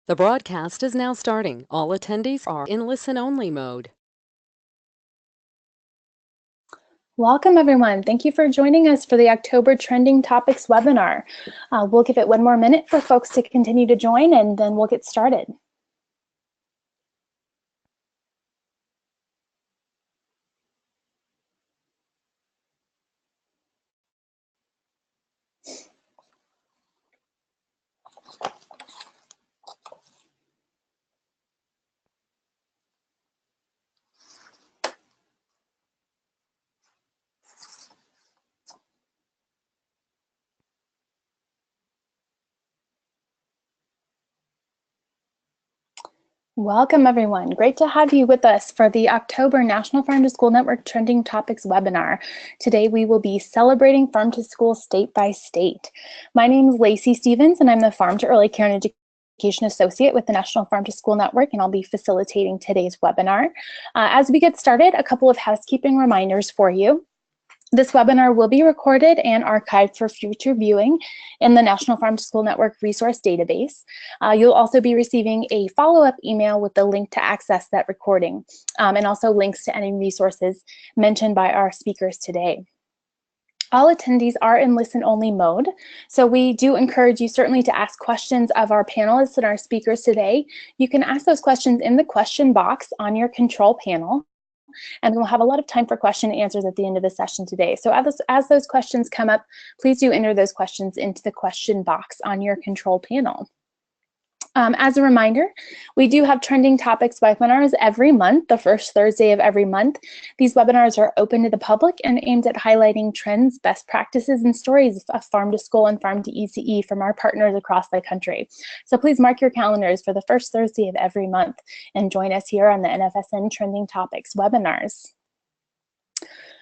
The broadcast is now starting. All attendees are in listen-only mode. Welcome, everyone. Thank you for joining us for the October Trending Topics webinar. We'll give it one more minute for folks to continue to join, and then we'll get started. Welcome, everyone. Great to have you with us for the October National Farm to School Network Trending Topics webinar. Today, we will be celebrating farm to school state by state. My name is Lacey Stevens, and I'm the Farm to Early Care and Education Associate with the National Farm to School Network, and I'll be facilitating today's webinar. As we get started, a couple of housekeeping reminders for you. This webinar will be recorded and archived for future viewing in the National Farm to School Network resource database. You'll also be receiving a follow-up email with the link to access that recording, and also links to any resources mentioned by our speakers today. All attendees are in listen-only mode, so we do encourage you certainly to ask questions of our panelists and our speakers today. You can ask those questions in the question box on your control panel, and we'll have a lot of time for question and answers at the end of the session today. So as those questions come up, please do enter those questions into the question box on your control panel. As a reminder, we do have trending topics webinars every month, the first Thursday of every month. These webinars are open to the public and aimed at highlighting trends, best practices, and stories of farm to school and farm to ECE from our partners across the country. So please mark your calendars for the first Thursday of every month and join us here on the NFSN Trending Topics webinars.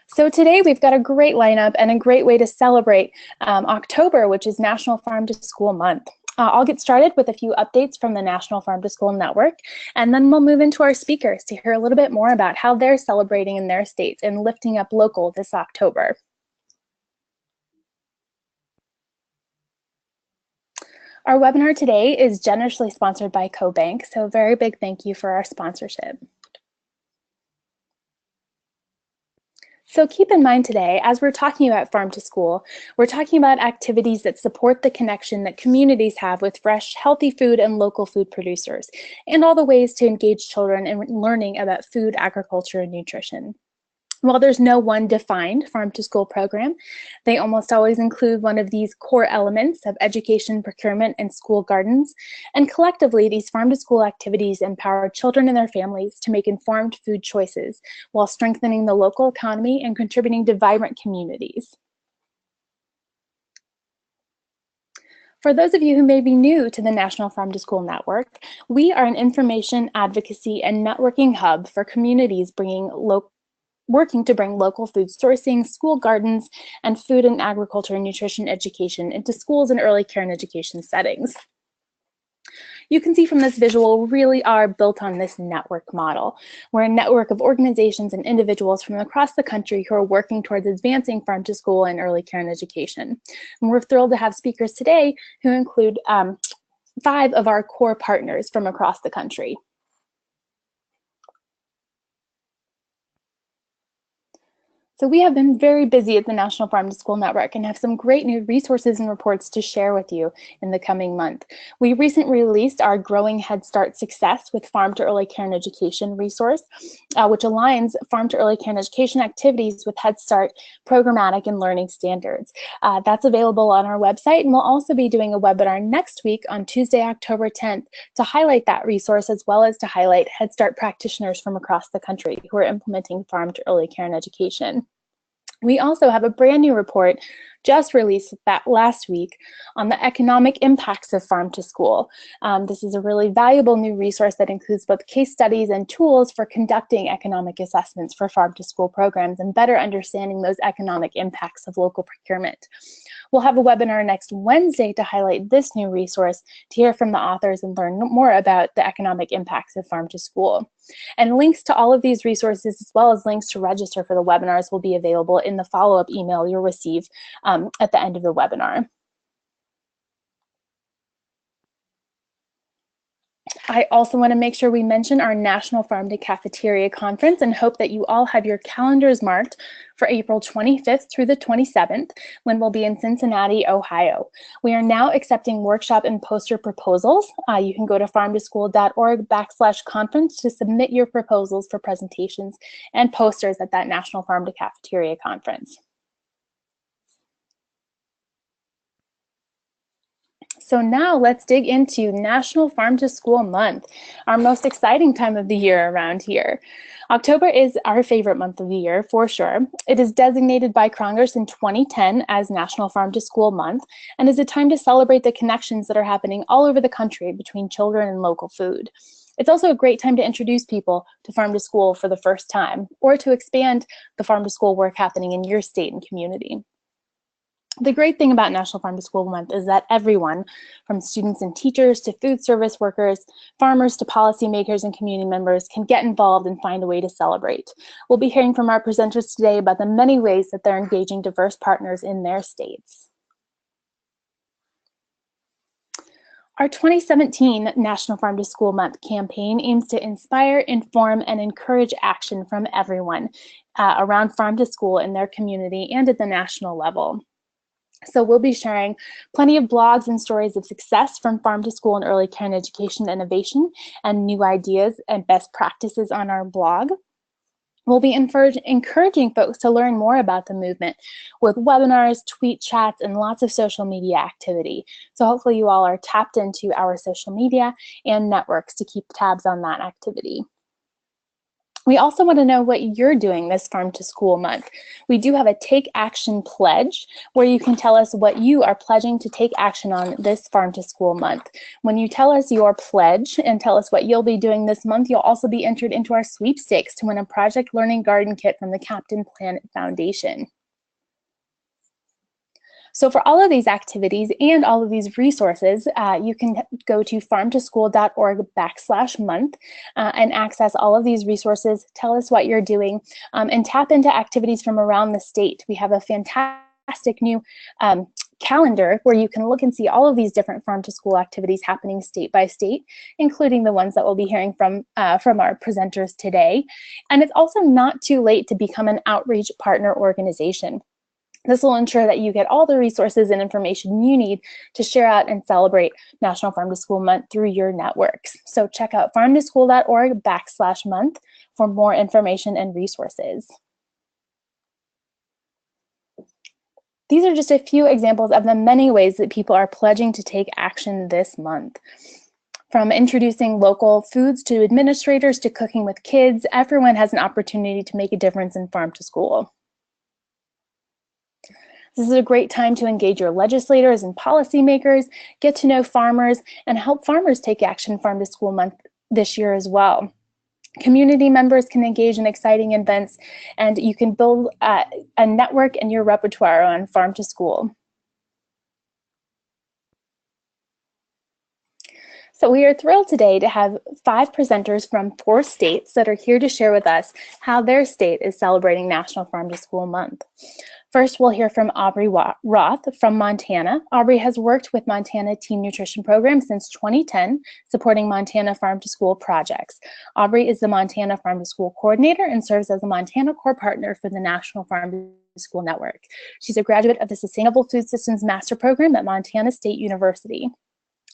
So today we've got a great lineup and a great way to celebrate October, which is National Farm to School Month. I'll get started with a few updates from the National Farm to School Network, and then we'll move into our speakers to hear a little bit more about how they're celebrating in their states and lifting up local this October. Our webinar today is generously sponsored by CoBank, so a very big thank you for our sponsorship. So keep in mind today, as we're talking about farm to school, we're talking about activities that support the connection that communities have with fresh, healthy food and local food producers, and all the ways to engage children in learning about food, agriculture, and nutrition. While there's no one defined farm to school program, they almost always include one of these core elements of education, procurement, and school gardens. And collectively, these farm to school activities empower children and their families to make informed food choices while strengthening the local economy and contributing to vibrant communities. For those of you who may be new to the National Farm to School Network, we are an information, advocacy, and networking hub for communities working to bring local food sourcing, school gardens, and food and agriculture and nutrition education into schools and early care and education settings. You can see from this visual, we really are built on this network model. We're a network of organizations and individuals from across the country who are working towards advancing farm to school and early care and education. And we're thrilled to have speakers today who include 5 of our core partners from across the country. So we have been very busy at the National Farm to School Network and have some great new resources and reports to share with you in the coming month. We recently released our Growing Head Start Success with Farm to Early Care and Education resource, which aligns farm to early care and education activities with Head Start programmatic and learning standards. That's available on our website, and we'll also be doing a webinar next week on Tuesday, October 10th to highlight that resource, as well as to highlight Head Start practitioners from across the country who are implementing farm to early care and education. We also have a brand new report just released that last week on the economic impacts of farm to school. This is a really valuable new resource that includes both case studies and tools for conducting economic assessments for farm to school programs and better understanding those economic impacts of local procurement. We'll have a webinar next Wednesday to highlight this new resource, to hear from the authors and learn more about the economic impacts of farm to school. And links to all of these resources, as well as links to register for the webinars, will be available in the follow-up email you'll receive at the end of the webinar. I also want to make sure we mention our National Farm to Cafeteria Conference and hope that you all have your calendars marked for April 25th through the 27th, when we'll be in Cincinnati, Ohio. We are now accepting workshop and poster proposals. You can go to farmtoschool.org/conference to submit your proposals for presentations and posters at that National Farm to Cafeteria Conference. So now let's dig into National Farm to School Month, our most exciting time of the year around here. October is our favorite month of the year, for sure. It is designated by Congress in 2010 as National Farm to School Month and is a time to celebrate the connections that are happening all over the country between children and local food. It's also a great time to introduce people to farm to school for the first time, or to expand the farm to school work happening in your state and community. The great thing about National Farm to School Month is that everyone, from students and teachers to food service workers, farmers to policymakers and community members, can get involved and find a way to celebrate. We'll be hearing from our presenters today about the many ways that they're engaging diverse partners in their states. Our 2017 National Farm to School Month campaign aims to inspire, inform, and encourage action from everyone around farm to school in their community and at the national level. So we'll be sharing plenty of blogs and stories of success from farm to school and early care and education innovation and new ideas and best practices on our blog. We'll be encouraging folks to learn more about the movement with webinars, tweet chats, and lots of social media activity. So hopefully you all are tapped into our social media and networks to keep tabs on that activity. We also want to know what you're doing this Farm to School Month. We do have a Take Action Pledge where you can tell us what you are pledging to take action on this Farm to School Month. When you tell us your pledge and tell us what you'll be doing this month, you'll also be entered into our sweepstakes to win a Project Learning Garden Kit from the Captain Planet Foundation. So for all of these activities and all of these resources, you can go to farmtoschool.org/month and access all of these resources, tell us what you're doing, and tap into activities from around the state. We have a fantastic new calendar where you can look and see all of these different farm to school activities happening state by state, including the ones that we'll be hearing from our presenters today. And it's also not too late to become an outreach partner organization. This will ensure that you get all the resources and information you need to share out and celebrate National Farm to School Month through your networks. So check out farmtoschool.org/month for more information and resources. These are just a few examples of the many ways that people are pledging to take action this month. From introducing local foods to administrators to cooking with kids, everyone has an opportunity to make a difference in farm to school. This is a great time to engage your legislators and policymakers, get to know farmers, and help farmers take action Farm to School Month this year as well. Community members can engage in exciting events, and you can build a network and your repertoire on Farm to School. So we are thrilled today to have 5 presenters from 4 states that are here to share with us how their state is celebrating National Farm to School Month. First, we'll hear from Aubrey Roth from Montana. Aubrey has worked with Montana Teen Nutrition Program since 2010, supporting Montana Farm to School projects. Aubrey is the Montana Farm to School Coordinator and serves as a Montana Core Partner for the National Farm to School Network. She's a graduate of the Sustainable Food Systems Master Program at Montana State University.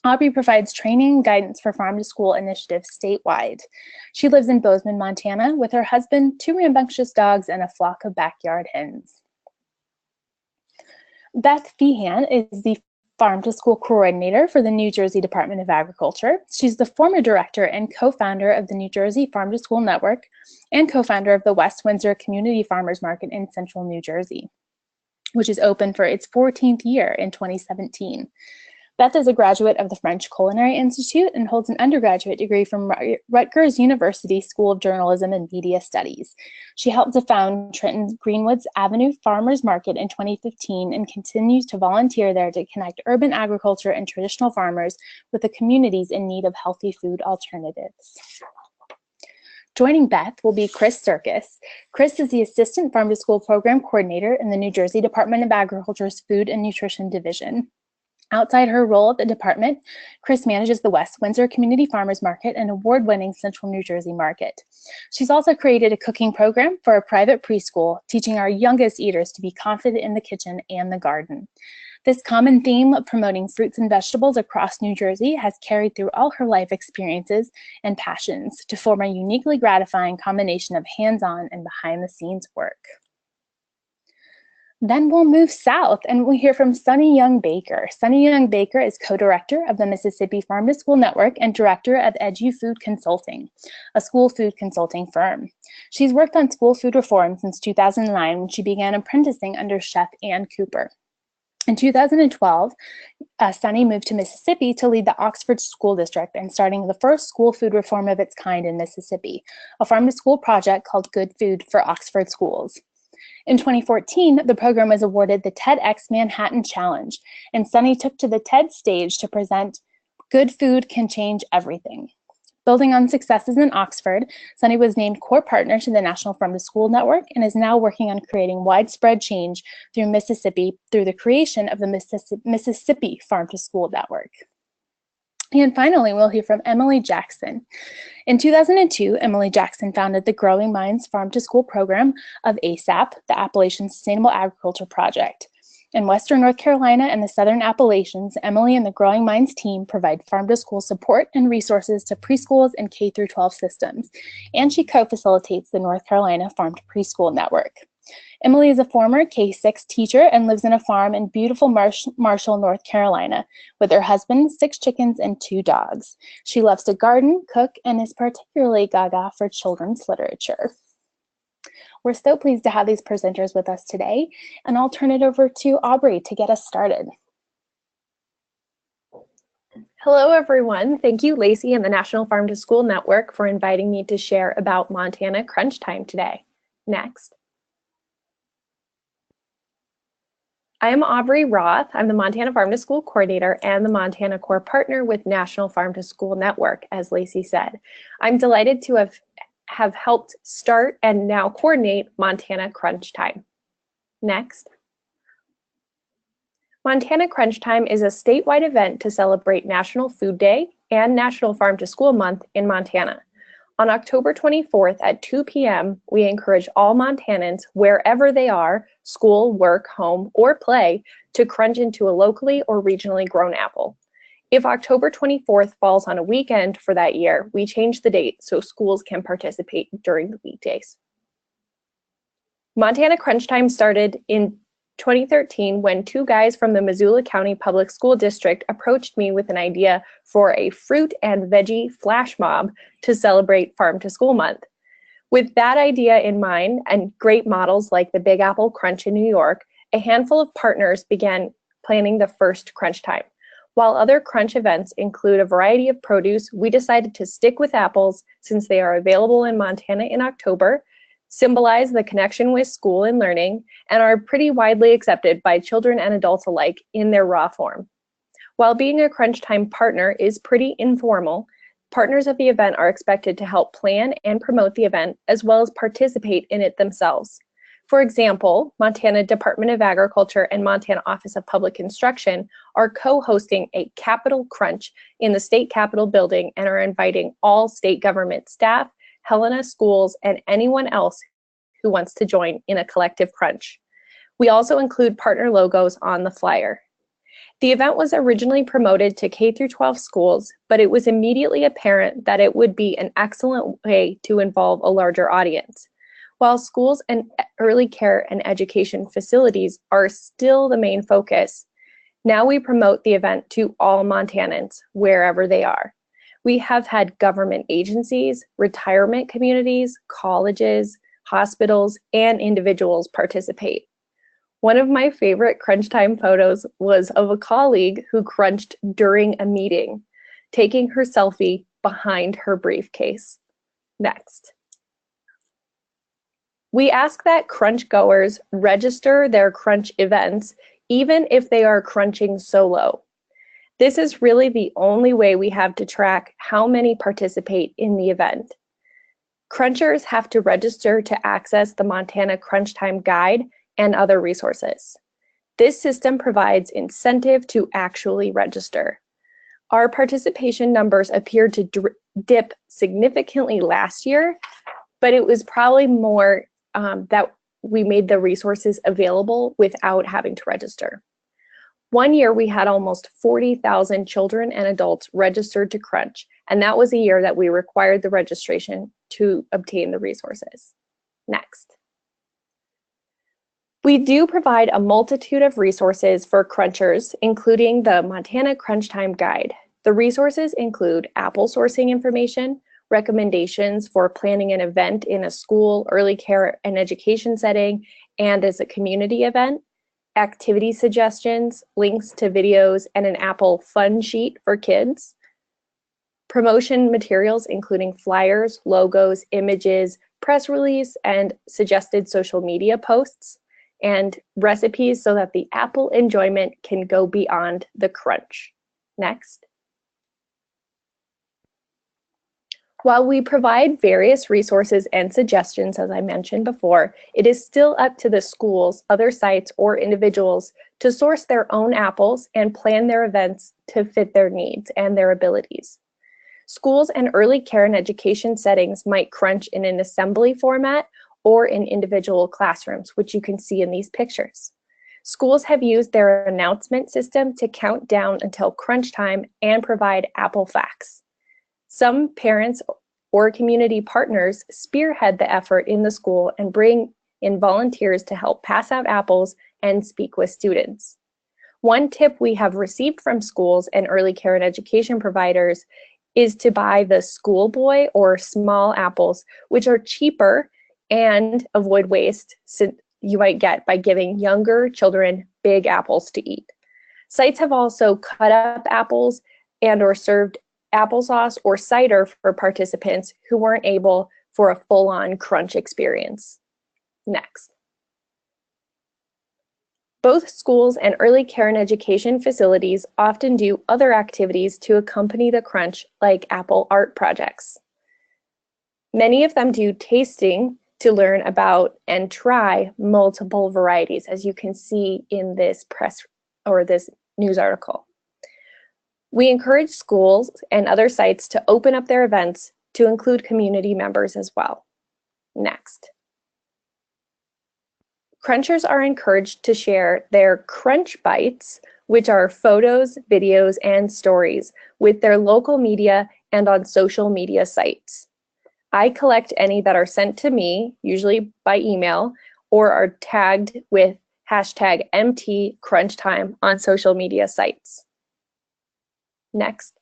Aubrey provides training and guidance for farm to school initiatives statewide. She lives in Bozeman, Montana with her husband, 2 rambunctious dogs, and a flock of backyard hens. Beth Feehan is the Farm to School Coordinator for the New Jersey Department of Agriculture. She's the former director and co-founder of the New Jersey Farm to School Network and co-founder of the West Windsor Community Farmers Market in Central New Jersey, which is open for its 14th year in 2017. Beth is a graduate of the French Culinary Institute and holds an undergraduate degree from Rutgers University School of Journalism and Media Studies. She helped to found Trenton's Greenwoods Avenue Farmers Market in 2015 and continues to volunteer there to connect urban agriculture and traditional farmers with the communities in need of healthy food alternatives. Joining Beth will be Chris Serkis. Chris is the Assistant Farm to School Program Coordinator in the New Jersey Department of Agriculture's Food and Nutrition Division. Outside her role at the department, Chris manages the West Windsor Community Farmers Market, an award-winning Central New Jersey market. She's also created a cooking program for a private preschool, teaching our youngest eaters to be confident in the kitchen and the garden. This common theme of promoting fruits and vegetables across New Jersey has carried through all her life experiences and passions to form a uniquely gratifying combination of hands-on and behind-the-scenes work. Then we'll move south and we'll hear from Sunny Young Baker. Sunny Young Baker is co-director of the Mississippi Farm to School Network and director of EduFood Consulting, a school food consulting firm. She's worked on school food reform since 2009 when she began apprenticing under Chef Ann Cooper. In 2012, Sunny moved to Mississippi to lead the Oxford School District and starting the first school food reform of its kind in Mississippi, a farm-to-school project called Good Food for Oxford Schools. In 2014, the program was awarded the TEDx Manhattan Challenge, and Sunny took to the TED stage to present Good Food Can Change Everything. Building on successes in Oxford, Sunny was named core partner to the National Farm to School Network and is now working on creating widespread change through Mississippi through the creation of the Mississippi Farm to School Network. And finally, we'll hear from Emily Jackson. In 2002, Emily Jackson founded the Growing Minds Farm to School program of ASAP, the Appalachian Sustainable Agriculture Project. In Western North Carolina and the Southern Appalachians, Emily and the Growing Minds team provide farm-to-school support and resources to preschools and K-12 systems, and she co-facilitates the North Carolina Farm to Preschool Network. Emily is a former K-6 teacher and lives in a farm in beautiful Marshall, North Carolina, with her husband, 6 chickens, and 2 dogs. She loves to garden, cook, and is particularly gaga for children's literature. We're so pleased to have these presenters with us today, and I'll turn it over to Aubrey to get us started. Hello, everyone. Thank you, Lacey and the National Farm to School Network for inviting me to share about Montana Crunch Time today. Next. I am Aubrey Roth. I'm the Montana Farm to School Coordinator and the Montana Core Partner with National Farm to School Network, as Lacey said. I'm delighted to have helped start and now coordinate Montana Crunch Time. Next. Montana Crunch Time is a statewide event to celebrate National Food Day and National Farm to School Month in Montana. On October 24th at 2 p.m., we encourage all Montanans, wherever they are, school, work, home, or play, to crunch into a locally or regionally grown apple. If October 24th falls on a weekend for that year, we change the date so schools can participate during the weekdays. Montana Crunch Time started in 2013 when 2 guys from the Missoula County Public School District approached me with an idea for a fruit and veggie flash mob to celebrate Farm to School Month. With that idea in mind and great models like the Big Apple Crunch in New York, a handful of partners began planning the first Crunch Time. While other crunch events include a variety of produce, we decided to stick with apples since they are available in Montana in October, symbolize the connection with school and learning, and are pretty widely accepted by children and adults alike in their raw form. While being a Crunch Time partner is pretty informal, partners of the event are expected to help plan and promote the event as well as participate in it themselves. For example, Montana Department of Agriculture and Montana Office of Public Instruction are co-hosting a Capitol Crunch in the State Capitol building and are inviting all state government staff, Helena schools, and anyone else who wants to join in a collective crunch. We also include partner logos on the flyer. The event was originally promoted to K-12 schools, but it was immediately apparent that it would be an excellent way to involve a larger audience. While schools and early care and education facilities are still the main focus, now we promote the event to all Montanans, wherever they are. We have had government agencies, retirement communities, colleges, hospitals, and individuals participate. One of my favorite Crunch Time photos was of a colleague who crunched during a meeting, taking her selfie behind her briefcase. Next. We ask that crunch goers register their crunch events, even if they are crunching solo. This is really the only way we have to track how many participate in the event. Crunchers have to register to access the Montana Crunch Time Guide and other resources. This system provides incentive to actually register. Our participation numbers appeared to dip significantly last year, but it was probably more that we made the resources available without having to register. One year we had almost 40,000 children and adults registered to Crunch, and that was a year that we required the registration to obtain the resources. Next. We do provide a multitude of resources for Crunchers, including the Montana Crunch Time Guide. The resources include apple sourcing information, recommendations for planning an event in a school, early care, and education setting, and as a community event, activity suggestions, links to videos, and an Apple fun sheet for kids, promotion materials including flyers, logos, images, press release, and suggested social media posts, and recipes so that the Apple enjoyment can go beyond the crunch. Next. While we provide various resources and suggestions, as I mentioned before, it is still up to the schools, other sites, or individuals to source their own apples and plan their events to fit their needs and their abilities. Schools and early care and education settings might crunch in an assembly format or in individual classrooms, which you can see in these pictures. Schools have used their announcement system to count down until crunch time and provide apple facts. Some parents or community partners spearhead the effort in the school and bring in volunteers to help pass out apples and speak with students. One tip we have received from schools and early care and education providers is to buy the schoolboy or small apples, which are cheaper and avoid waste you might get by giving younger children big apples to eat. Sites have also cut up apples and or served applesauce or cider for participants who weren't able for a full-on crunch experience. Next. Both schools and early care and education facilities often do other activities to accompany the crunch, like apple art projects. Many of them do tasting to learn about and try multiple varieties, as you can see in this press or this news article. We encourage schools and other sites to open up their events to include community members as well. Next. Crunchers are encouraged to share their crunch bites, which are photos, videos, and stories, with their local media and on social media sites. I collect any that are sent to me, usually by email, or are tagged with hashtag #MTCrunchTime on social media sites. Next.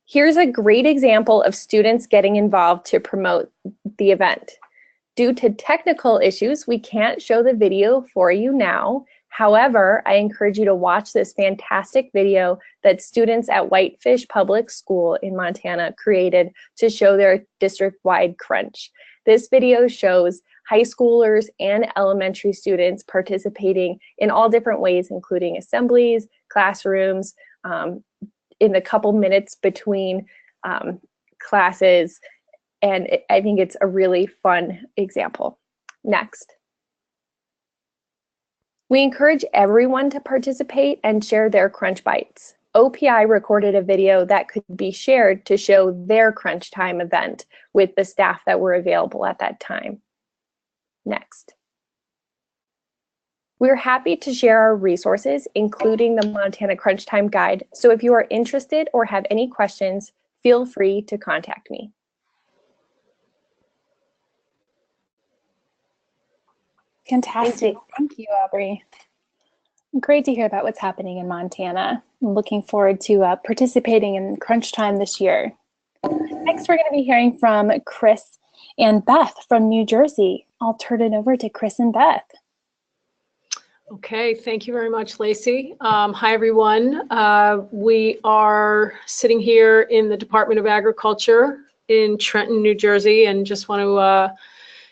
Here's a great example of students getting involved to promote the event. Due to technical issues, we can't show the video for you now. However, I encourage you to watch this fantastic video that students at Whitefish Public School in Montana created to show their district-wide crunch. This video shows high schoolers and elementary students participating in all different ways, including assemblies, classrooms, in the couple minutes between classes, and I think it's a really fun example. Next. We encourage everyone to participate and share their crunch bites. OPI recorded a video that could be shared to show their crunch time event with the staff that were available at that time. Next. We're happy to share our resources, including the Montana Crunch Time Guide. So if you are interested or have any questions, feel free to contact me. Fantastic. Thank you, Aubrey. Great to hear about what's happening in Montana. I'm looking forward to participating in Crunch Time this year. Next, we're going to be hearing from Chris and Beth from New Jersey. I'll turn it over to Chris and Beth. Okay, thank you very much, Lacey. Hi, everyone. We are sitting here in the Department of Agriculture in Trenton, New Jersey, and just want to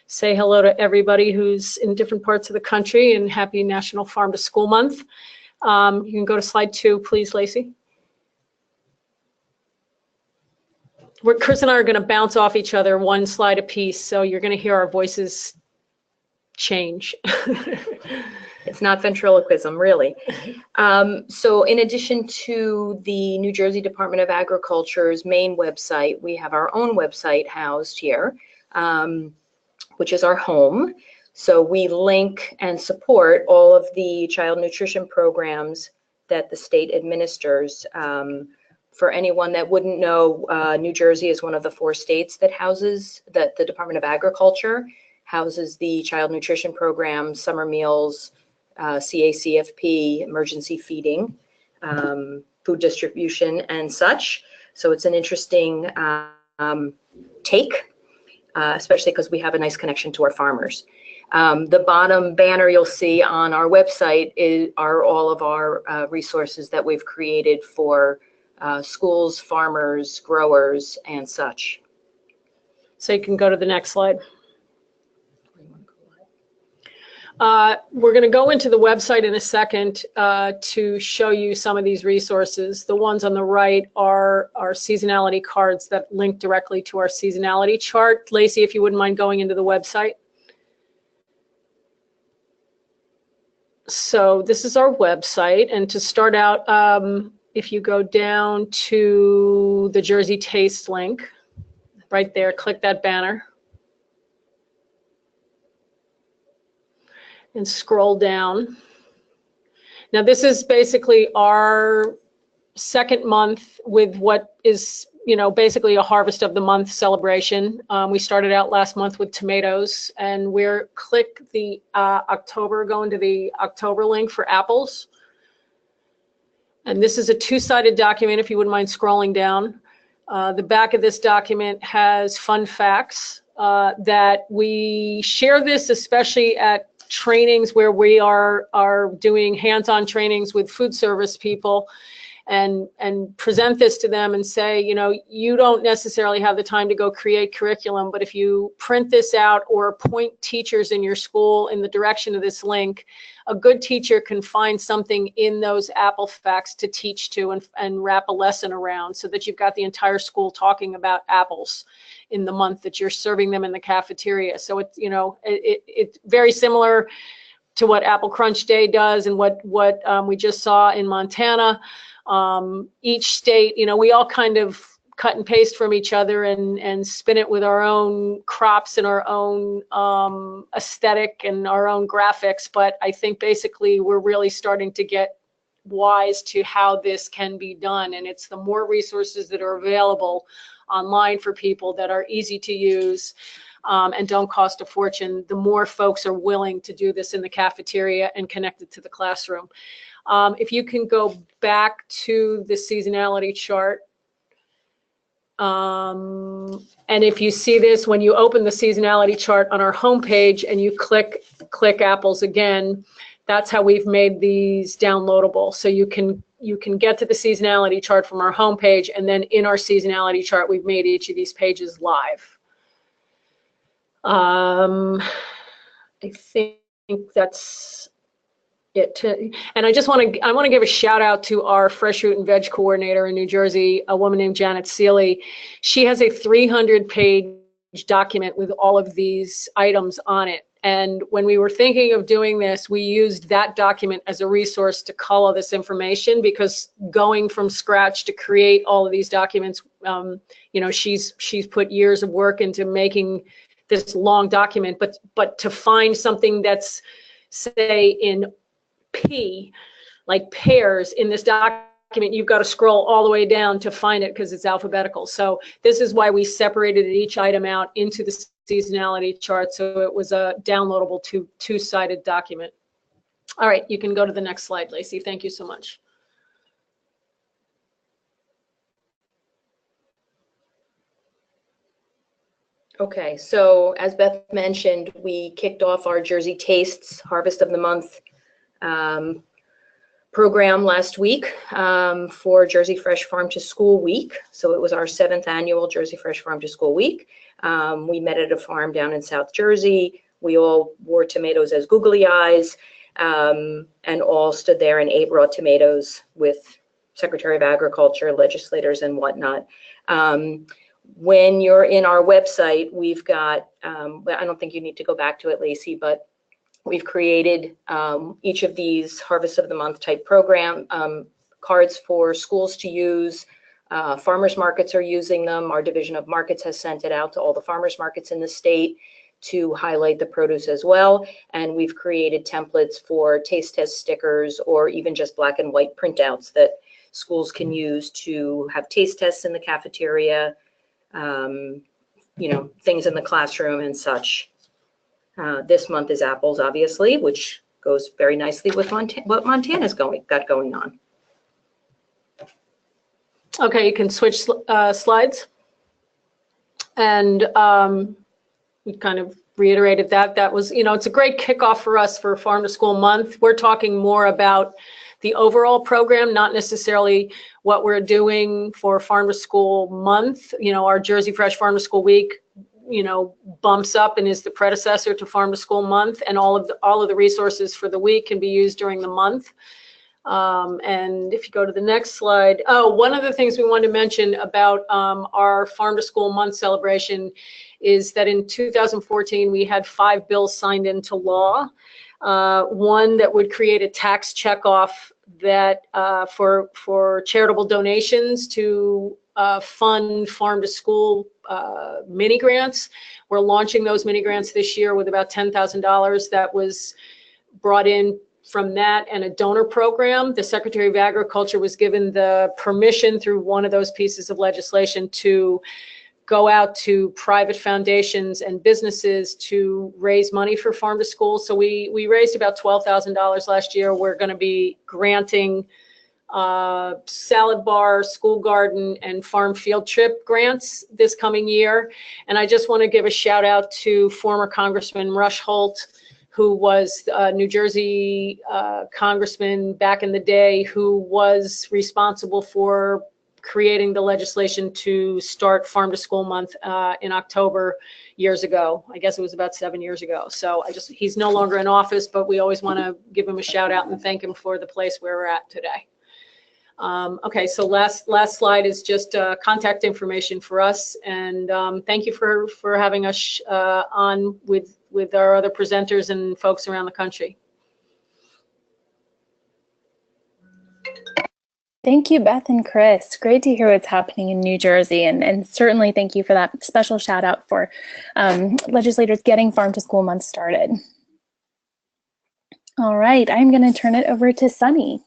say hello to everybody who's in different parts of the country, and happy National Farm to School Month. You can go to slide 2, please, Lacey. Chris and I are going to bounce off each other one slide apiece, so you're going to hear our voices change. It's not ventriloquism, really. So in addition to the New Jersey Department of Agriculture's main website, we have our own website housed here, which is our home. So we link and support all of the child nutrition programs that the state administers. For anyone that wouldn't know, New Jersey is one of the 4 states that houses, that the Department of Agriculture houses the child nutrition program, summer meals, CACFP, emergency feeding, food distribution, and such. So it's an interesting take, especially because we have a nice connection to our farmers. The bottom banner you'll see on our website are all of our resources that we've created for schools, farmers, growers, and such. So you can go to the next slide. We're going to go into the website in a second to show you some of these resources. The ones on the right are our seasonality cards that link directly to our seasonality chart. Lacey, if you wouldn't mind going into the website. So this is our website, and to start out, if you go down to the Jersey Taste link, right there, click that banner. And scroll down. Now this is basically our second month with what is, basically a harvest of the month celebration. We started out last month with tomatoes, and click the October, go into the October link for apples. And this is a 2-sided document, if you wouldn't mind scrolling down. The back of this document has fun facts that we share this especially at trainings where we are doing hands-on trainings with food service people, and present this to them and say, you don't necessarily have the time to go create curriculum, but if you print this out or point teachers in your school in the direction of this link, a good teacher can find something in those apple facts to teach to and wrap a lesson around, so that you've got the entire school talking about apples in the month that you're serving them in the cafeteria. So it's, it's very similar to what Apple Crunch Day does and what we just saw in Montana. Each state, we all kind of cut and paste from each other and spin it with our own crops and our own aesthetic and our own graphics. But I think basically we're really starting to get wise to how this can be done. And it's the more resources that are available online for people that are easy to use and don't cost a fortune, the more folks are willing to do this in the cafeteria and connect it to the classroom. If you can go back to the seasonality chart. And if you see this, when you open the seasonality chart on our homepage and you click apples again, that's how we've made these downloadable. So you can get to the seasonality chart from our homepage, and then in our seasonality chart, we've made each of these pages live. I think that's it. And I want to give a shout out to our fresh fruit and veg coordinator in New Jersey, a woman named Janet Seeley. She has a 300-page document with all of these items on it. And when we were thinking of doing this, we used that document as a resource to cull all this information, because going from scratch to create all of these documents, she's put years of work into making this long document. But to find something that's, say, in P, like pears, in this document, you've got to scroll all the way down to find it because it's alphabetical. So this is why we separated each item out into the seasonality chart, so it was a downloadable two-sided document. All right, you can go to the next slide, Lacey. Thank you so much. Okay, so as Beth mentioned, we kicked off our Jersey Tastes Harvest of the Month program last week for Jersey Fresh Farm to School Week. So it was our 7th annual Jersey Fresh Farm to School Week. We met at a farm down in South Jersey. We all wore tomatoes as googly eyes and all stood there and ate raw tomatoes with Secretary of Agriculture, legislators, and whatnot. When you're in our website, we've got, I don't think you need to go back to it, Lacey, but We've created each of these Harvest of the Month type program cards for schools to use. Farmers markets are using them. Our Division of Markets has sent it out to all the farmers markets in the state to highlight the produce as well. And we've created templates for taste test stickers or even just black and white printouts that schools can use to have taste tests in the cafeteria, you know, things in the classroom and such. This month is apples, obviously, which goes very nicely with what Montana's got going on. Okay, you can switch slides. And we kind of reiterated that. That was, you know, it's a great kickoff for us for Farm to School Month. We're talking more about the overall program, not necessarily what we're doing for Farm to School Month. You know, our Jersey Fresh Farm to School Week, you know, bumps up and is the predecessor to Farm to School Month, and all of the resources for the week can be used during the month. And if you go to the next slide, one of the things we wanted to mention about our Farm to School Month celebration is that in 2014 we had 5 bills signed into law. One that would create a tax checkoff that for charitable donations to fund farm to school mini grants. We're launching those mini grants this year with about $10,000 that was brought in from that and a donor program. The Secretary of Agriculture was given the permission through one of those pieces of legislation to go out to private foundations and businesses to raise money for farm to school. So we raised about $12,000 last year. We're going to be granting salad bar, school garden, and farm field trip grants this coming year. And I just want to give a shout out to former Congressman Rush Holt, who was a New Jersey congressman back in the day, who was responsible for creating the legislation to start Farm to School Month in October years ago. I guess it was about 7 years ago. So he's no longer in office, but we always want to give him a shout out and thank him for the place where we're at today. Okay, so last slide is just contact information for us, and thank you for having us on with our other presenters and folks around the country. Thank you, Beth and Chris. Great to hear what's happening in New Jersey, and certainly thank you for that special shout out for legislators getting Farm to School Month started. All right, I'm going to turn it over to Sunny.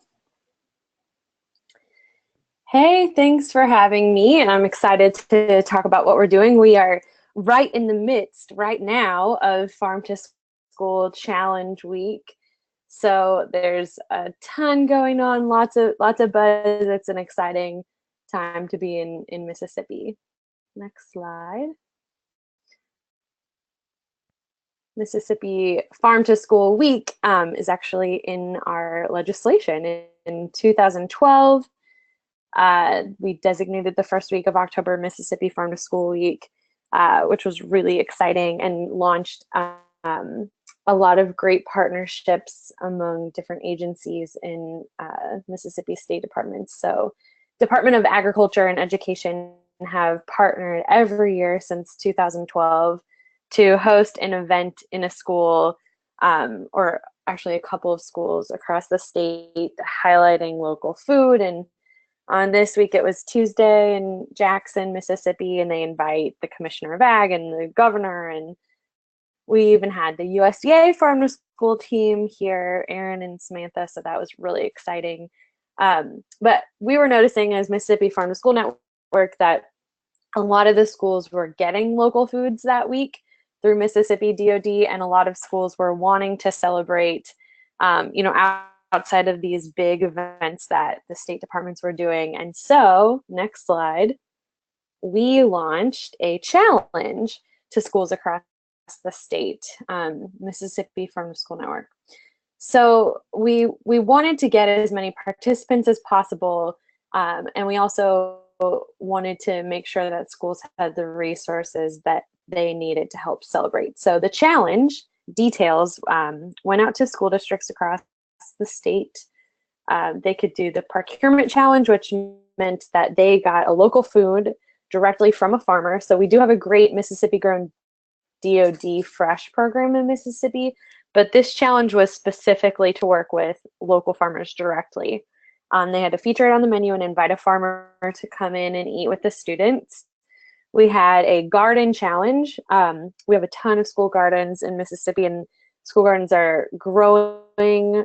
Hey, thanks for having me, and I'm excited to talk about what we're doing. We are right in the midst right now of Farm to School Challenge Week. So there's a ton going on, lots of buzz. It's an exciting time to be in Mississippi. Next slide. Mississippi Farm to School Week is actually in our legislation. In 2012, we designated the first week of October Mississippi Farm to School Week, which was really exciting, and launched a lot of great partnerships among different agencies in Mississippi State Departments. So Department of Agriculture and Education have partnered every year since 2012 to host an event in a school, or actually a couple of schools across the state, highlighting local food. And on this week, it was Tuesday in Jackson, Mississippi, and they invite the Commissioner of Ag and the governor, and we even had the USDA Farm to School team here, Aaron and Samantha, so that was really exciting. But we were noticing as Mississippi Farm to School Network that a lot of the schools were getting local foods that week through Mississippi DOD, and a lot of schools were wanting to celebrate, you know, outside of these big events that the state departments were doing. And so, next slide, we launched a challenge to schools across the state, Mississippi Farm to School Network. So we wanted to get as many participants as possible, and we also wanted to make sure that schools had the resources that they needed to help celebrate. So the challenge details went out to school districts across the state. They could do the procurement challenge, which meant that they got a local food directly from a farmer. So we do have a great Mississippi grown DOD fresh program in Mississippi, But this challenge was specifically to work with local farmers directly. They had to feature it on the menu and invite a farmer to come in and eat with the students. We had a garden challenge. We have a ton of school gardens in Mississippi, and school gardens are growing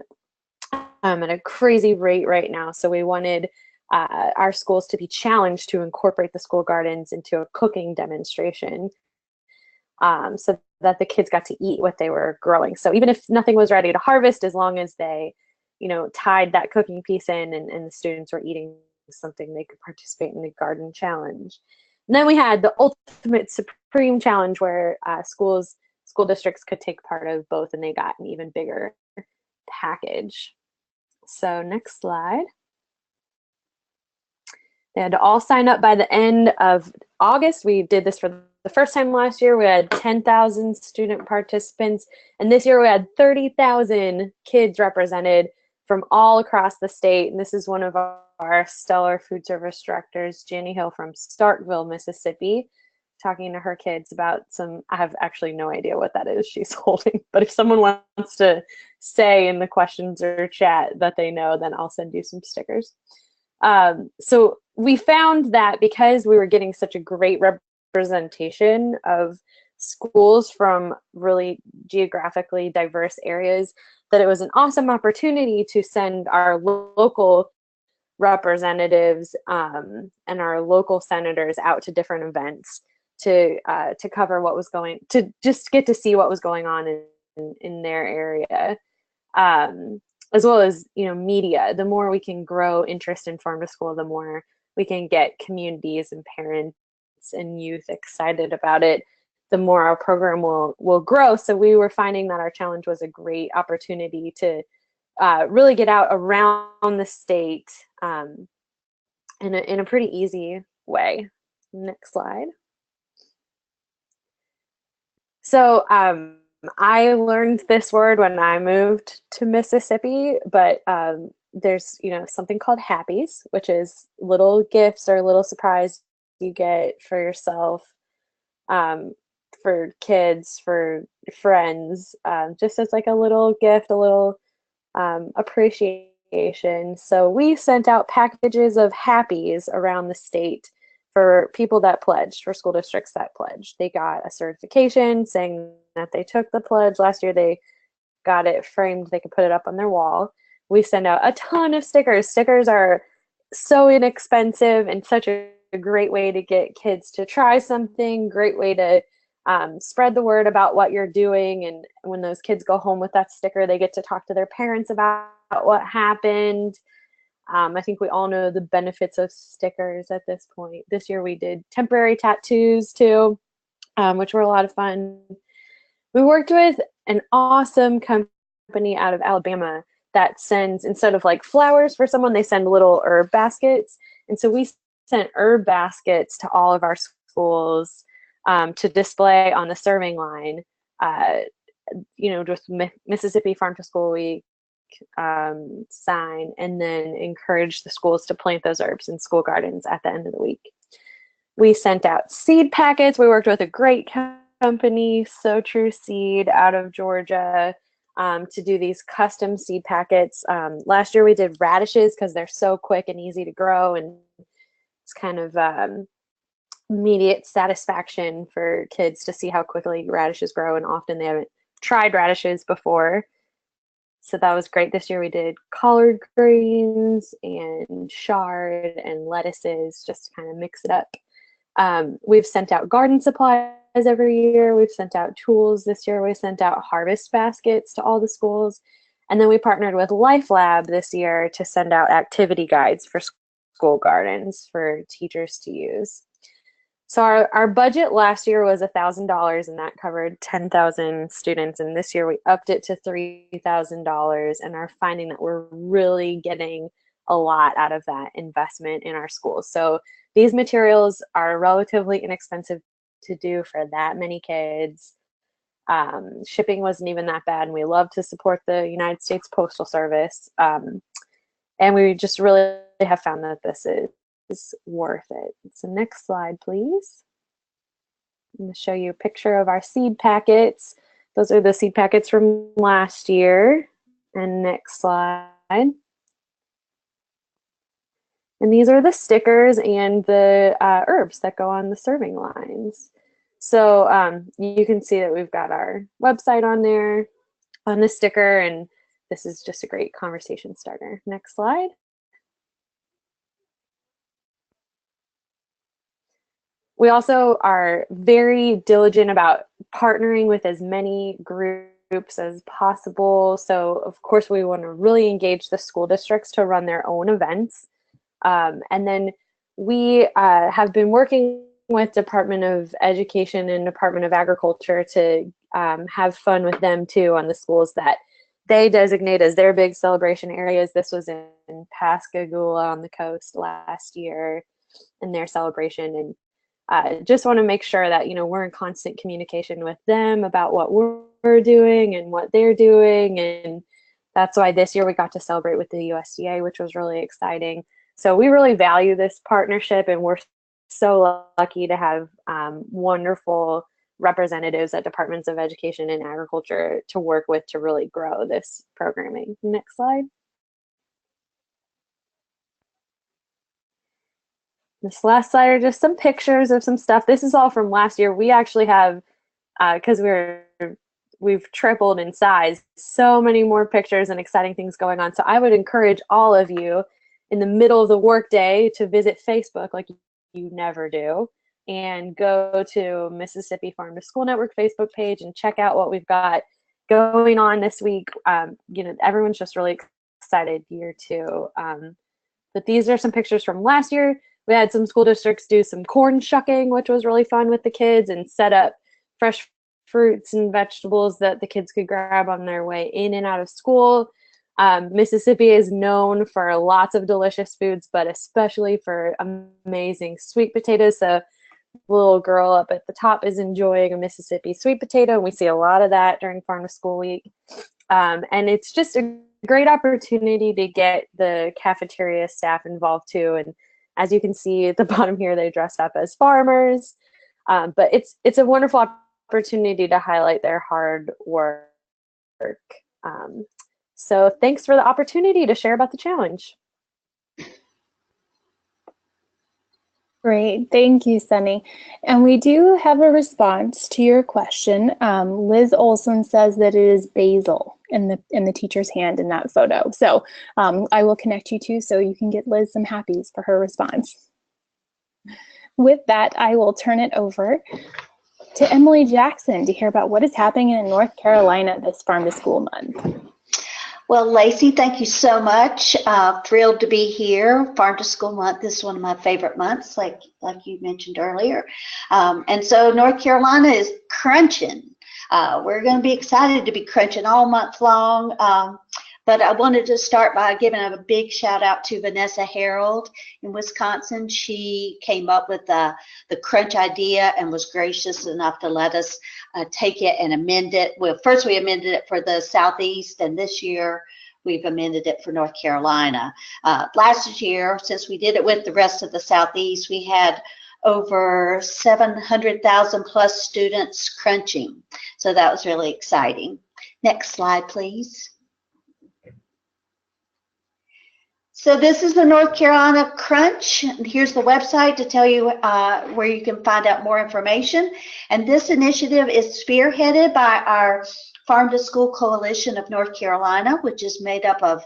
at a crazy rate right now. So we wanted our schools to be challenged to incorporate the school gardens into a cooking demonstration, so that the kids got to eat what they were growing. So even if nothing was ready to harvest, as long as they, tied that cooking piece in and the students were eating something, they could participate in the garden challenge. And then we had the ultimate supreme challenge where school districts could take part of both, and they got an even bigger package. So next slide. They had to all sign up by the end of August. We did this for the first time last year. We had 10,000 student participants, and this year we had 30,000 kids represented from all across the state. And this is one of our stellar food service directors, Jenny Hill from Starkville, Mississippi, talking to her kids about I have actually no idea what that is she's holding, but if someone wants to say in the questions or chat that they know, then I'll send you some stickers. So we found that because we were getting such a great representation of schools from really geographically diverse areas, that it was an awesome opportunity to send our local representatives and our local senators out to different events to cover what was to just get to see what was going on in their area. As well as, media. The more we can grow interest in farm to school, the more we can get communities and parents and youth excited about it, the more our program will grow. So we were finding that our challenge was a great opportunity to really get out around the state in a pretty easy way. Next slide. So I learned this word when I moved to Mississippi, but there's, something called happies, which is little gifts or little surprise you get for yourself, for kids, for friends, just as like a little gift, a little appreciation. So we sent out packages of happies around the state for people that pledged, for school districts that pledged. They got a certification saying that they took the pledge. Last year they got it framed, they could put it up on their wall. We send out a ton of stickers. Stickers are so inexpensive and such a great way to get kids to try something, great way to spread the word about what you're doing. And when those kids go home with that sticker, they get to talk to their parents about what happened. I think we all know the benefits of stickers at this point. This year we did temporary tattoos too, which were a lot of fun. We worked with an awesome company out of Alabama that sends, instead of like flowers for someone, they send little herb baskets. And so we sent herb baskets to all of our schools to display on the serving line, just Mississippi Farm to School Week sign, and then encourage the schools to plant those herbs in school gardens at the end of the week. We sent out seed packets. We worked with a great company, So True Seed, out of Georgia, to do these custom seed packets. Last year we did radishes because they're so quick and easy to grow, and it's kind of immediate satisfaction for kids to see how quickly radishes grow, and often they haven't tried radishes before. So that was great. This year we did collard greens and chard and lettuces, just to kind of mix it up. We've sent out garden supplies every year. We've sent out tools. This year we sent out harvest baskets to all the schools. And then we partnered with Life Lab this year to send out activity guides for school gardens for teachers to use. So our budget last year was $1,000, and that covered 10,000 students. And this year we upped it to $3,000, and are finding that we're really getting a lot out of that investment in our schools. So these materials are relatively inexpensive to do for that many kids. Shipping wasn't even that bad, and we love to support the United States Postal Service. And we just really have found that this is worth it. So next slide, please. I'm going to show you a picture of our seed packets. Those are the seed packets from last year. And next slide. And these are the stickers and the herbs that go on the serving lines. So you can see that we've got our website on there on the sticker, and this is just a great conversation starter. Next slide. We also are very diligent about partnering with as many groups as possible. So of course we want to really engage the school districts to run their own events. And then we have been working with Department of Education and Department of Agriculture to have fun with them too on the schools that they designate as their big celebration areas. This was in Pascagoula on the coast last year in their celebration. And just want to make sure that, you know, we're in constant communication with them about what we're doing and what they're doing. And that's why this year we got to celebrate with the USDA, which was really exciting. So we really value this partnership, and we're so lucky to have wonderful representatives at Departments of Education and Agriculture to work with to really grow this programming. Next slide. This last slide are just some pictures of some stuff. This is all from last year. We actually have, because we've tripled in size, so many more pictures and exciting things going on. So I would encourage all of you in the middle of the workday to visit Facebook like you never do, and go to Mississippi Farm to School Network Facebook page and check out what we've got going on this week. You know, everyone's just really excited year two. But these are some pictures from last year. We had some school districts do some corn shucking, which was really fun with the kids, and set up fresh fruits and vegetables that the kids could grab on their way in and out of school. Mississippi is known for lots of delicious foods, but especially for amazing sweet potatoes. So the little girl up at the top is enjoying a Mississippi sweet potato, and we see a lot of that during Farm to School Week. And it's just a great opportunity to get the cafeteria staff involved too. And as you can see at the bottom here, they dressed up as farmers. But it's a wonderful opportunity to highlight their hard work. So thanks for the opportunity to share about the challenge. Great, thank you, Sunny. And we do have a response to your question. Liz Olson says that it is basil in the teacher's hand in that photo. So I will connect you two so you can get Liz some happies for her response. With that, I will turn it over to Emily Jackson to hear about what is happening in North Carolina this Farm to School month. Well, Lacey, thank you so much. Thrilled to be here. Farm to School month is one of my favorite months, like you mentioned earlier. And so North Carolina is crunching. We're going to be excited to be crunching all month long. But I wanted to start by giving a big shout out to Vanessa Harold in Wisconsin. She came up with the crunch idea and was gracious enough to let us take it and amend it. Well, first we amended it for the Southeast, and this year we've amended it for North Carolina. Last year, since we did it with the rest of the Southeast, we had over 700,000 plus students crunching. So that was really exciting. Next slide, please. So this is the North Carolina Crunch. Here's the website to tell you where you can find out more information. And this initiative is spearheaded by our Farm to School Coalition of North Carolina, which is made up of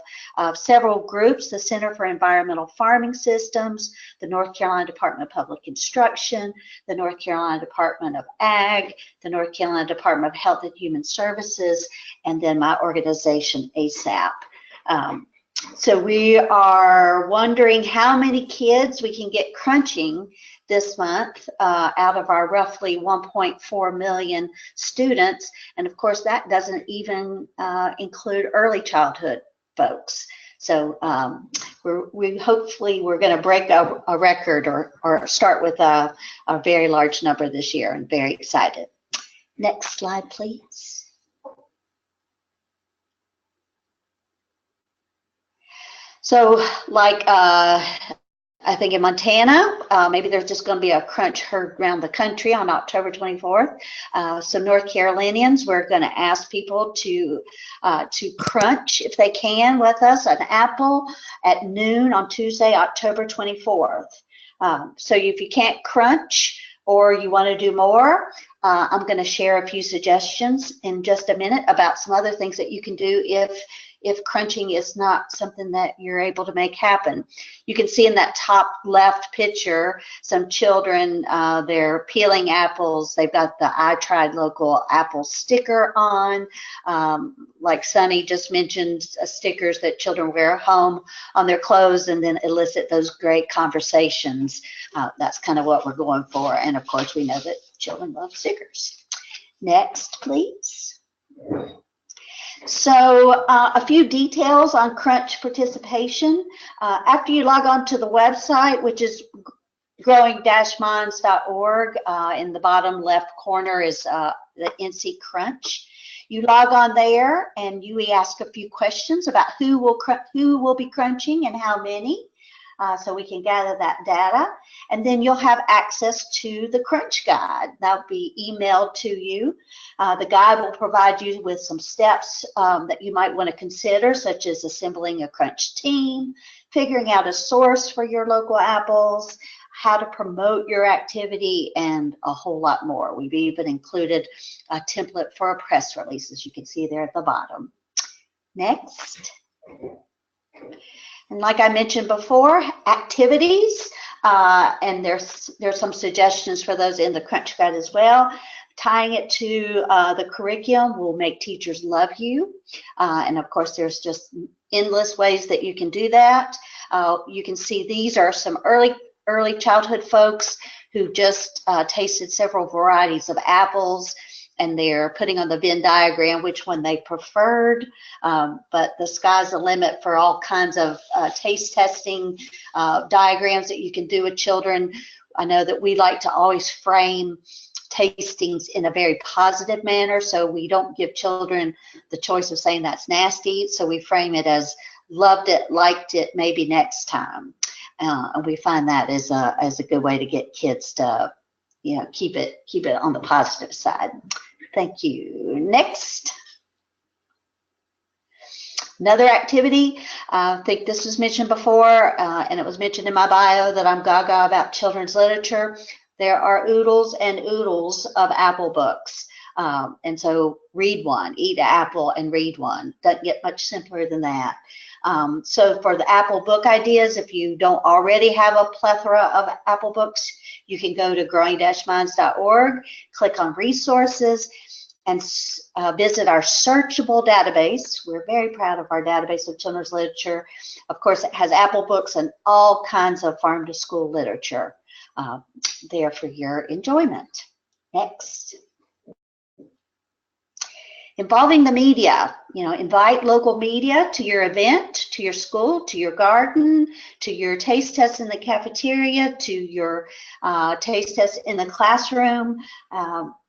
several groups: the Center for Environmental Farming Systems, the North Carolina Department of Public Instruction, the North Carolina Department of Ag, the North Carolina Department of Health and Human Services, and then my organization, ASAP. So we are wondering how many kids we can get crunching this month out of our roughly 1.4 million students. And of course, that doesn't even include early childhood folks. So hopefully we're going to break a record or start with a very large number this year. I'm very excited. Next slide, please. So like I think in Montana, maybe there's just going to be a crunch heard around the country on October 24th. So North Carolinians, we're going to ask people to crunch, if they can, with us an apple at noon on Tuesday, October 24th. So if you can't crunch or you want to do more, I'm going to share a few suggestions in just a minute about some other things that you can do if crunching is not something that you're able to make happen. You can see in that top left picture some children, they're peeling apples. They've got the I Tried Local apple sticker on. Like Sunny just mentioned, stickers that children wear at home on their clothes and then elicit those great conversations. That's kind of what we're going for. And of course, we know that children love stickers. Next, please. So a few details on crunch participation. After you log on to the website, which is growing-minds.org, in the bottom left corner is the NC Crunch. You log on there and we ask a few questions about who will be crunching and how many. So we can gather that data, and then you'll have access to the crunch guide. That'll be emailed to you. The guide will provide you with some steps that you might want to consider, such as assembling a crunch team, figuring out a source for your local apples, how to promote your activity, and a whole lot more. We've even included a template for a press release, as you can see there at the bottom. Next. And like I mentioned before, activities, and there's some suggestions for those in the Crunch Guide as well. Tying it to the curriculum will make teachers love you. And of course, there's just endless ways that you can do that. You can see these are some early childhood folks who just tasted several varieties of apples, and they're putting on the Venn diagram which one they preferred. But the sky's the limit for all kinds of taste testing diagrams that you can do with children. I know that we like to always frame tastings in a very positive manner, so we don't give children the choice of saying that's nasty. So we frame it as loved it, liked it, maybe next time. And we find that as a good way to get kids to, keep it on the positive side. Thank you. Next. Another activity, I think this was mentioned before, and it was mentioned in my bio that I'm gaga about children's literature. There are oodles and oodles of apple books. And so read one, eat an apple and read one. Doesn't get much simpler than that. So for the Apple book ideas, if you don't already have a plethora of Apple books, you can go to growing-minds.org, click on resources, and visit our searchable database. We're very proud of our database of children's literature. Of course, it has Apple books and all kinds of farm to school literature there for your enjoyment. Next. Involving the media, invite local media to your event, to your school, to your garden, to your taste test in the cafeteria, to your taste test in the classroom,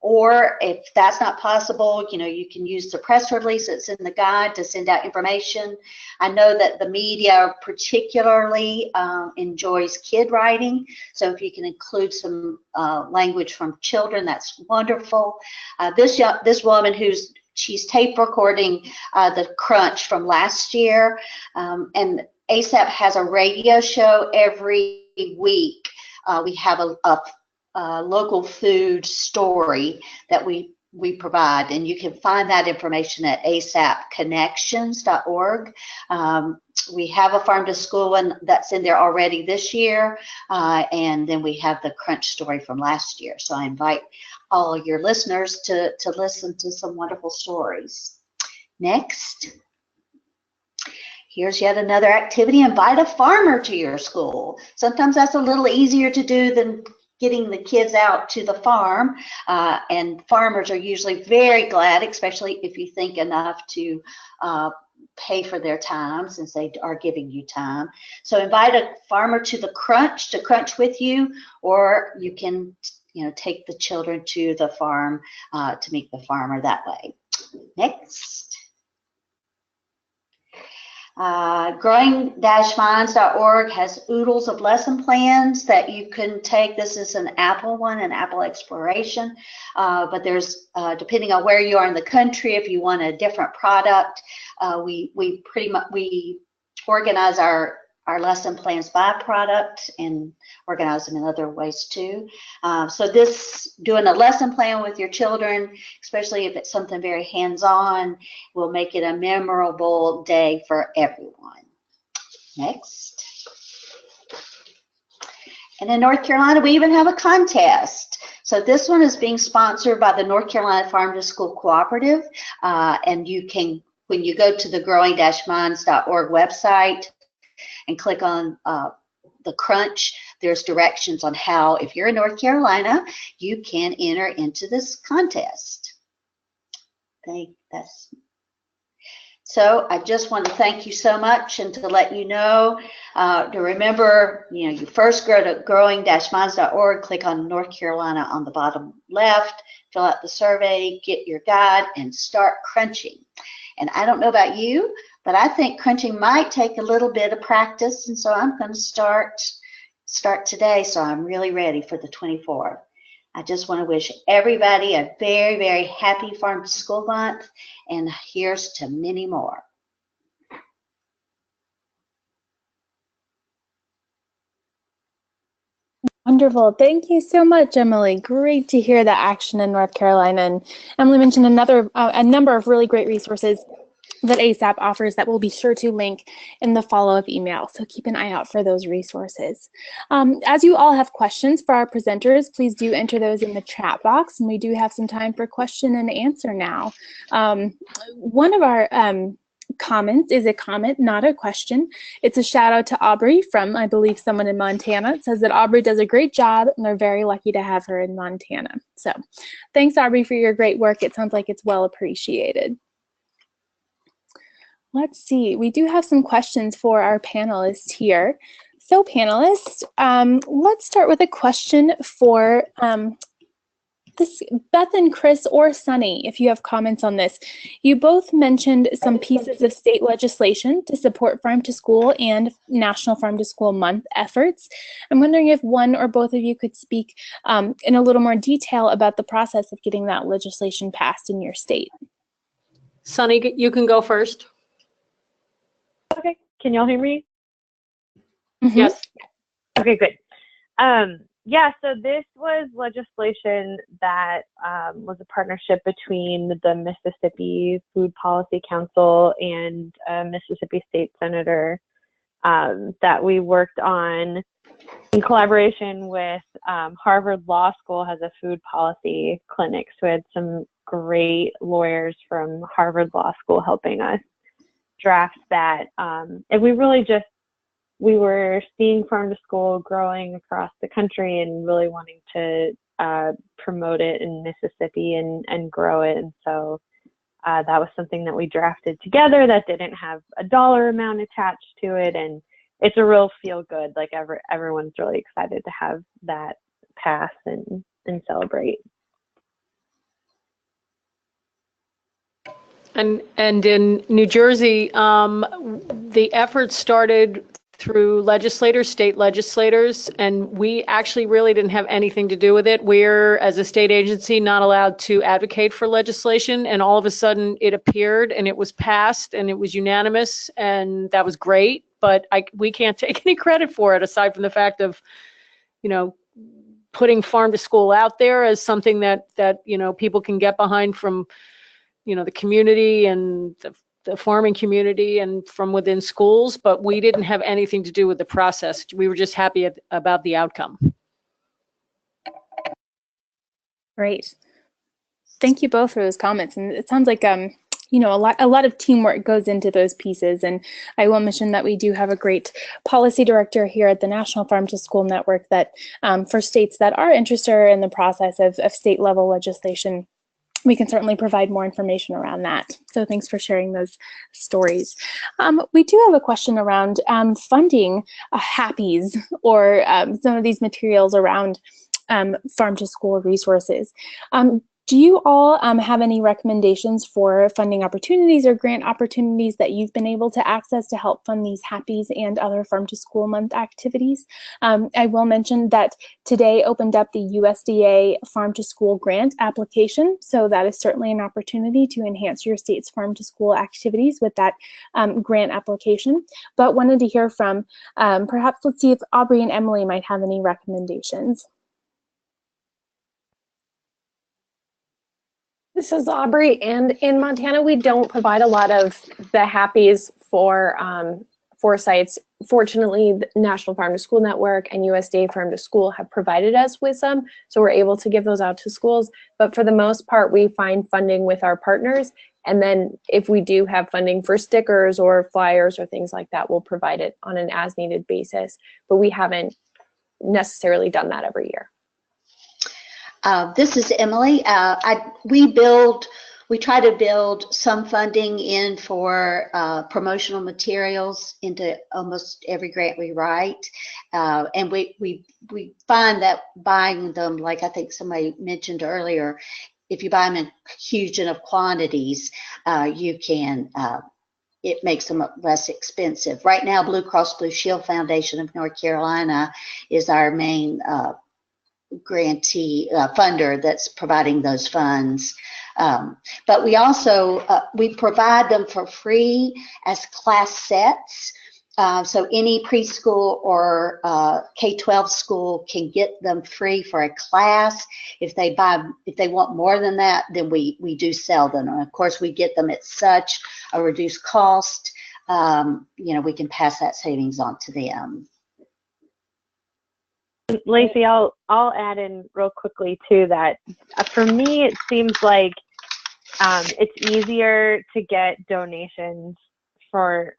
or if that's not possible, you can use the press release that's in the guide to send out information. I know that the media particularly enjoys kid writing, so if you can include some language from children, that's wonderful. This woman she's tape recording the crunch from last year, and ASAP has a radio show every week. We have a local food story that we provide, and you can find that information at asapconnections.org. We have a farm to school one that's in there already this year, and then we have the crunch story from last year. So I invite all your listeners to listen to some wonderful stories. Next. Here's yet another activity. Invite a farmer to your school. Sometimes that's a little easier to do than getting the kids out to the farm, and farmers are usually very glad, especially if you think enough to pay for their time, since they are giving you time. So invite a farmer to the crunch to crunch with you, or you can take the children to the farm to meet the farmer that way. Next. Growing-minds.org has oodles of lesson plans that you can take. This is an Apple one, an Apple Exploration, but there's, depending on where you are in the country, if you want a different product, we organize our lesson plans by product and organize them in other ways too. So this, doing a lesson plan with your children, especially if it's something very hands-on, will make it a memorable day for everyone. Next. And in North Carolina, we even have a contest. So this one is being sponsored by the North Carolina Farm to School Cooperative. And you can, when you go to the growing-minds.org website, and click on the crunch, there's directions on how, if you're in North Carolina, you can enter into this contest. So I just want to thank you so much, and to let you know, to remember, you first go to growing-minds.org, click on North Carolina on the bottom left, fill out the survey, get your guide, and start crunching. And I don't know about you, but I think crunching might take a little bit of practice, and so I'm going to start today, so I'm really ready for the 24th. I just want to wish everybody a very, very happy Farm to School month, and here's to many more. Wonderful. Thank you so much, Emily. Great to hear the action in North Carolina. And Emily mentioned a number of really great resources that ASAP offers that we'll be sure to link in the follow-up email. So keep an eye out for those resources. As you all have questions for our presenters, please do enter those in the chat box. And we do have some time for question and answer now. One of our comments is a comment, not a question. It's a shout out to Aubrey from, I believe, someone in Montana. It says that Aubrey does a great job and they're very lucky to have her in Montana. So thanks, Aubrey, for your great work. It sounds like it's well appreciated. Let's see, we do have some questions for our panelists here. So panelists, let's start with a question for Beth and Chris or Sunny, if you have comments on this. You both mentioned some pieces of state legislation to support Farm to School and National Farm to School Month efforts. I'm wondering if one or both of you could speak in a little more detail about the process of getting that legislation passed in your state. Sunny, you can go first. Okay, can y'all hear me? Mm-hmm. Yes. Okay, good. Yeah, so this was legislation that was a partnership between the Mississippi Food Policy Council and a Mississippi State Senator that we worked on in collaboration with Harvard Law School has a food policy clinic. So we had some great lawyers from Harvard Law School helping us draft that. And we were seeing Farm to School growing across the country and really wanting to promote it in Mississippi and grow it. And so that was something that we drafted together that didn't have a dollar amount attached to it. And it's a real feel good, like everyone's really excited to have that pass and celebrate. And in New Jersey, the effort started through legislators, state legislators, and we actually really didn't have anything to do with it. We're, as a state agency, not allowed to advocate for legislation, and all of a sudden it appeared and it was passed and it was unanimous, and that was great, but we can't take any credit for it aside from the fact of, putting Farm to School out there as something that people can get behind from, the community and the farming community and from within schools, but we didn't have anything to do with the process. We were just happy about the outcome. Great. Thank you both for those comments. And it sounds like, a lot of teamwork goes into those pieces. And I will mention that we do have a great policy director here at the National Farm to School Network that for states that are interested in the process of state level legislation, we can certainly provide more information around that. So thanks for sharing those stories. We do have a question around funding HAPPIES or some of these materials around farm to school resources. Do you all have any recommendations for funding opportunities or grant opportunities that you've been able to access to help fund these Happies and other Farm to School Month activities? I will mention that today opened up the USDA Farm to School grant application, so that is certainly an opportunity to enhance your state's farm to school activities with that grant application. But wanted to hear from, perhaps let's see if Aubrey and Emily might have any recommendations. This is Aubrey, and in Montana, we don't provide a lot of the Happies for sites. Fortunately, the National Farm to School Network and USDA Farm to School have provided us with some, so we're able to give those out to schools. But for the most part, we find funding with our partners, and then if we do have funding for stickers or flyers or things like that, we'll provide it on an as-needed basis. But we haven't necessarily done that every year. This is Emily. We try to build some funding in for promotional materials into almost every grant we write. And we find that buying them, like I think somebody mentioned earlier, if you buy them in huge enough quantities, it makes them less expensive. Right now, Blue Cross Blue Shield Foundation of North Carolina is our main grantee funder that's providing those funds. But we also, we provide them for free as class sets. So any preschool or K-12 school can get them free for a class. If they want more than that, then we do sell them. And of course, we get them at such a reduced cost, we can pass that savings on to them. Lacey, I'll add in real quickly too that for me it seems like it's easier to get donations for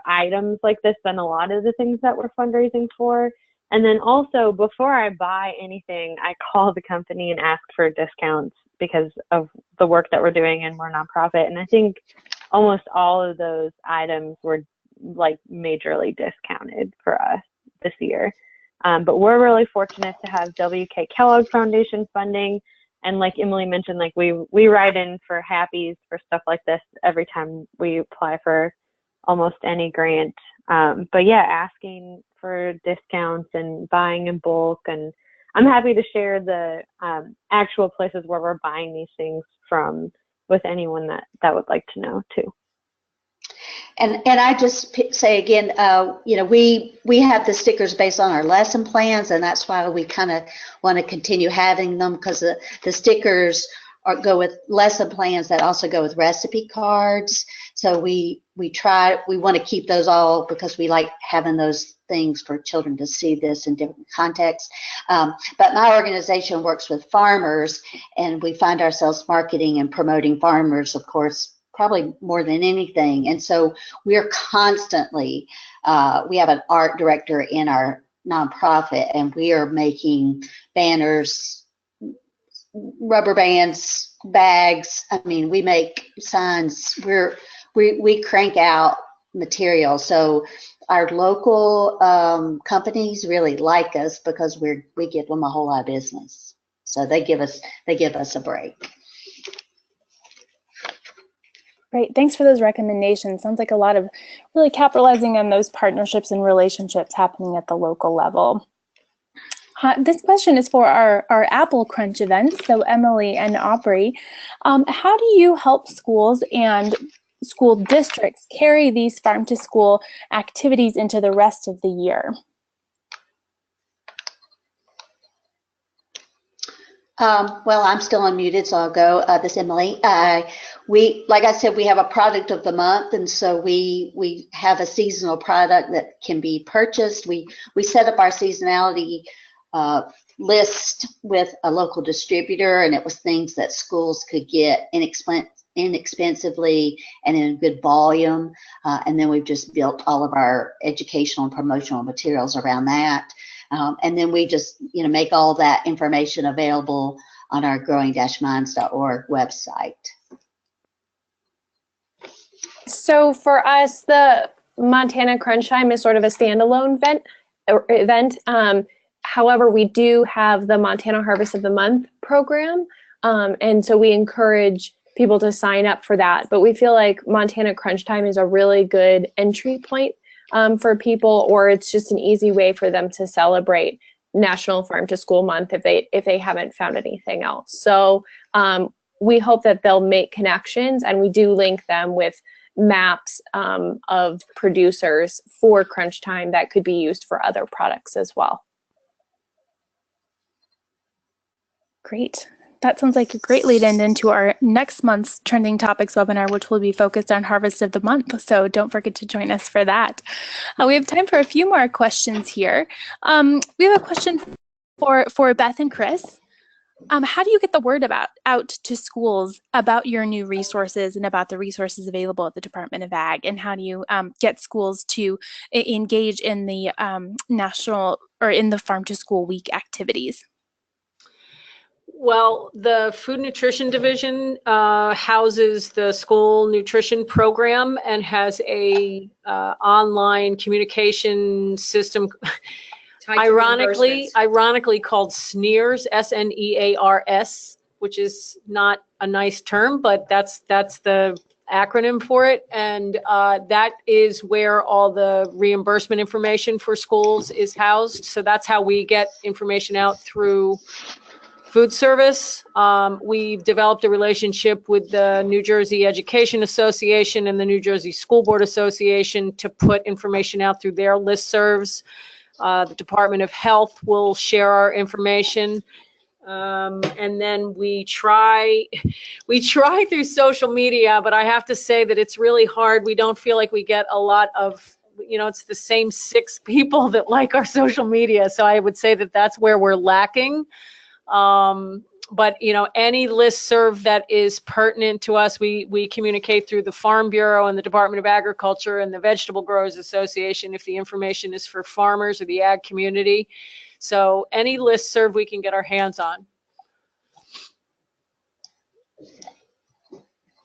items like this than a lot of the things that we're fundraising for. And then also, before I buy anything, I call the company and ask for discounts because of the work that we're doing, and we're nonprofit. And I think almost all of those items were like majorly discounted for us this year. But we're really fortunate to have W.K. Kellogg Foundation funding. And like Emily mentioned, like we write in for Happies for stuff like this every time we apply for almost any grant. But yeah, asking for discounts and buying in bulk. And I'm happy to share the actual places where we're buying these things from with anyone that would like to know too. And I just say again, we have the stickers based on our lesson plans, and that's why we kind of want to continue having them, because the stickers go with lesson plans that also go with recipe cards. So we want to keep those all because we like having those things for children to see this in different contexts. But my organization works with farmers, and we find ourselves marketing and promoting farmers, of course, probably more than anything. And so we're constantly, we have an art director in our nonprofit, and we are making banners, rubber bands, bags. I mean, we make signs. We crank out material. So our local companies really like us because we give them a whole lot of business. So they give us a break. Great, thanks for those recommendations. Sounds like a lot of really capitalizing on those partnerships and relationships happening at the local level. This question is for our Apple Crunch event, so Emily and Aubrey. How do you help schools and school districts carry these farm to school activities into the rest of the year? Well, I'm still unmuted, so I'll go. This is Emily. Like I said, we have a product of the month, and so we have a seasonal product that can be purchased. We set up our seasonality list with a local distributor, and it was things that schools could get inexpensively and in good volume. And then we've just built all of our educational and promotional materials around that. And then we just, make all that information available on our growing-minds.org website. So for us, the Montana Crunch Time is sort of a standalone event. However, we do have the Montana Harvest of the Month program, And so we encourage people to sign up for that. But we feel like Montana Crunch Time is a really good entry point for people, or it's just an easy way for them to celebrate National Farm to School Month if they haven't found anything else. So we hope that they'll make connections, and we do link them with maps of producers for Crunch Time that could be used for other products as well. Great. That sounds like a great lead in into our next month's Trending Topics webinar, which will be focused on Harvest of the Month. So don't forget to join us for that. We have time for a few more questions here. We have a question for Beth and Chris. How do you get the word out to schools about your new resources and about the resources available at the Department of Ag? And how do you get schools to engage in the national or in the Farm to School Week activities? Well, the Food Nutrition Division houses the school nutrition program and has a online communication system, ironically called SNEARS, SNEARS, which is not a nice term, but that's the acronym for it. And that is where all the reimbursement information for schools is housed. So that's how we get information out through food service. We've developed a relationship with the New Jersey Education Association and the New Jersey School Board Association to put information out through their listservs. The Department of Health will share our information. And then we try through social media, but I have to say that it's really hard. We don't feel like we get a lot of, it's the same 6 people that like our social media. So I would say that that's where we're lacking. But any listserv that is pertinent to us, we communicate through the Farm Bureau and the Department of Agriculture and the Vegetable Growers Association if the information is for farmers or the ag community. So any listserv we can get our hands on.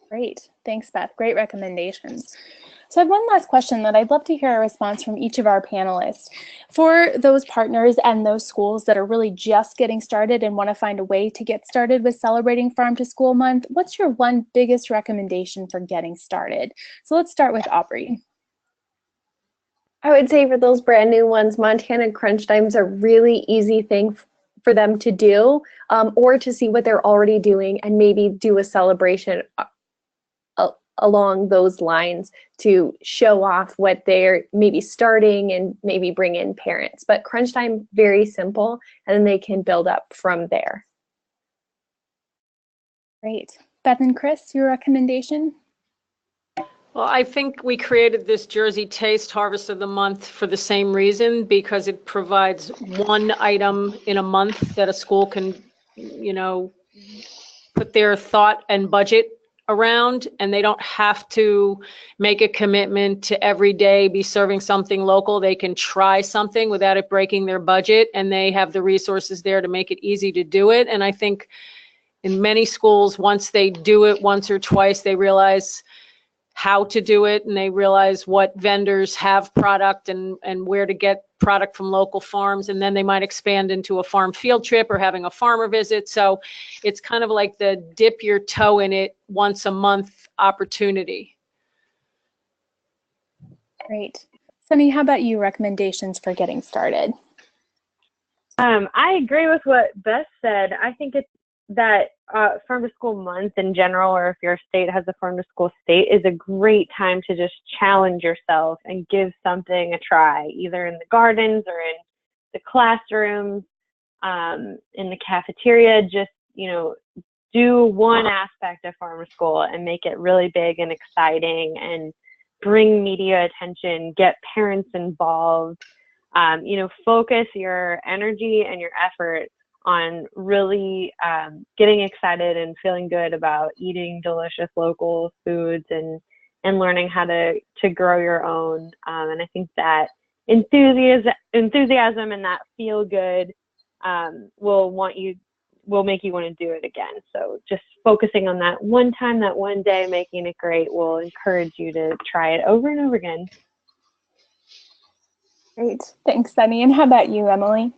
Great. Thanks, Beth. Great recommendations. So I have one last question that I'd love to hear a response from each of our panelists. For those partners and those schools that are really just getting started and want to find a way to get started with celebrating Farm to School Month, what's your one biggest recommendation for getting started? So let's start with Aubrey. I would say for those brand new ones, Montana Crunch Time is a really easy thing for them to do, or to see what they're already doing and maybe do a celebration along those lines to show off what they're maybe starting and maybe bring in parents. But Crunch Time, very simple, and then they can build up from there. Great. Beth and Chris, your recommendation? Well, I think we created this Jersey Taste Harvest of the Month for the same reason, because it provides one item in a month that a school can, put their thought and budget around, and they don't have to make a commitment to every day be serving something local. They can try something without it breaking their budget, and they have the resources there to make it easy to do it. And I think in many schools, once they do it once or twice, they realize how to do it, and they realize what vendors have product and where to get product from local farms, and then they might expand into a farm field trip or having a farmer visit. So it's kind of like the dip your toe in it once a month opportunity. Great. Sunny, how about you? Recommendations for getting started? I agree with what Beth said. I think it's that Farm to School Month in general, or if your state has a Farm to School state, is a great time to just challenge yourself and give something a try, either in the gardens or in the classrooms, in the cafeteria. Just, do one aspect of Farm to School and make it really big and exciting, and bring media attention, get parents involved, focus your energy and your effort on really getting excited and feeling good about eating delicious local foods and learning how to grow your own. And I think that enthusiasm and that feel good will make you want to do it again. So just focusing on that one time, that one day, making it great will encourage you to try it over and over again. Great. Thanks, Sunny. And how about you, Emily?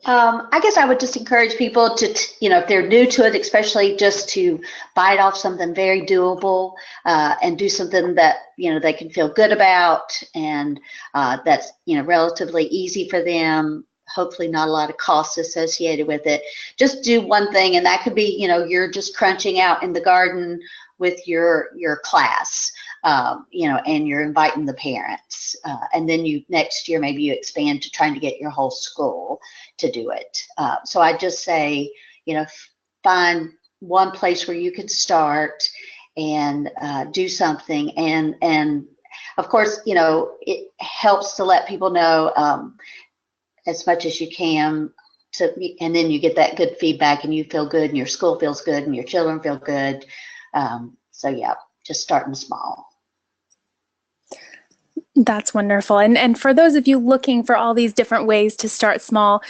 I guess I would just encourage people to, if they're new to it, especially just to bite off something very doable and do something that, they can feel good about and that's, relatively easy for them. Hopefully not a lot of costs associated with it. Just do one thing, and that could be, you're just crunching out in the garden with your class. And you're inviting the parents. And then next year, maybe you expand to trying to get your whole school to do it. So I just say, find one place where you can start and do something. And of course, it helps to let people know as much as you can and then you get that good feedback and you feel good and your school feels good and your children feel good. So yeah, just starting small. That's wonderful. And for those of you looking for all these different ways to start small,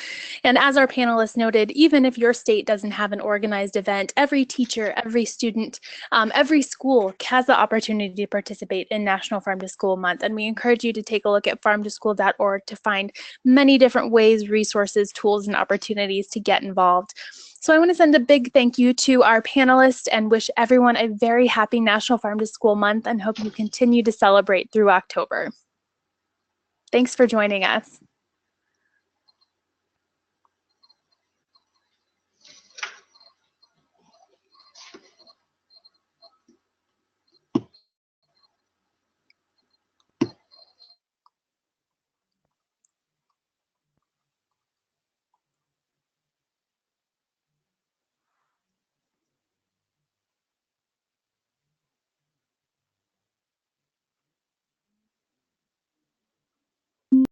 and as our panelists noted, even if your state doesn't have an organized event, every teacher, every student, every school has the opportunity to participate in National Farm to School Month. And we encourage you to take a look at farmtoschool.org to find many different ways, resources, tools, and opportunities to get involved. So I want to send a big thank you to our panelists and wish everyone a very happy National Farm to School Month and hope you continue to celebrate through October. Thanks for joining us.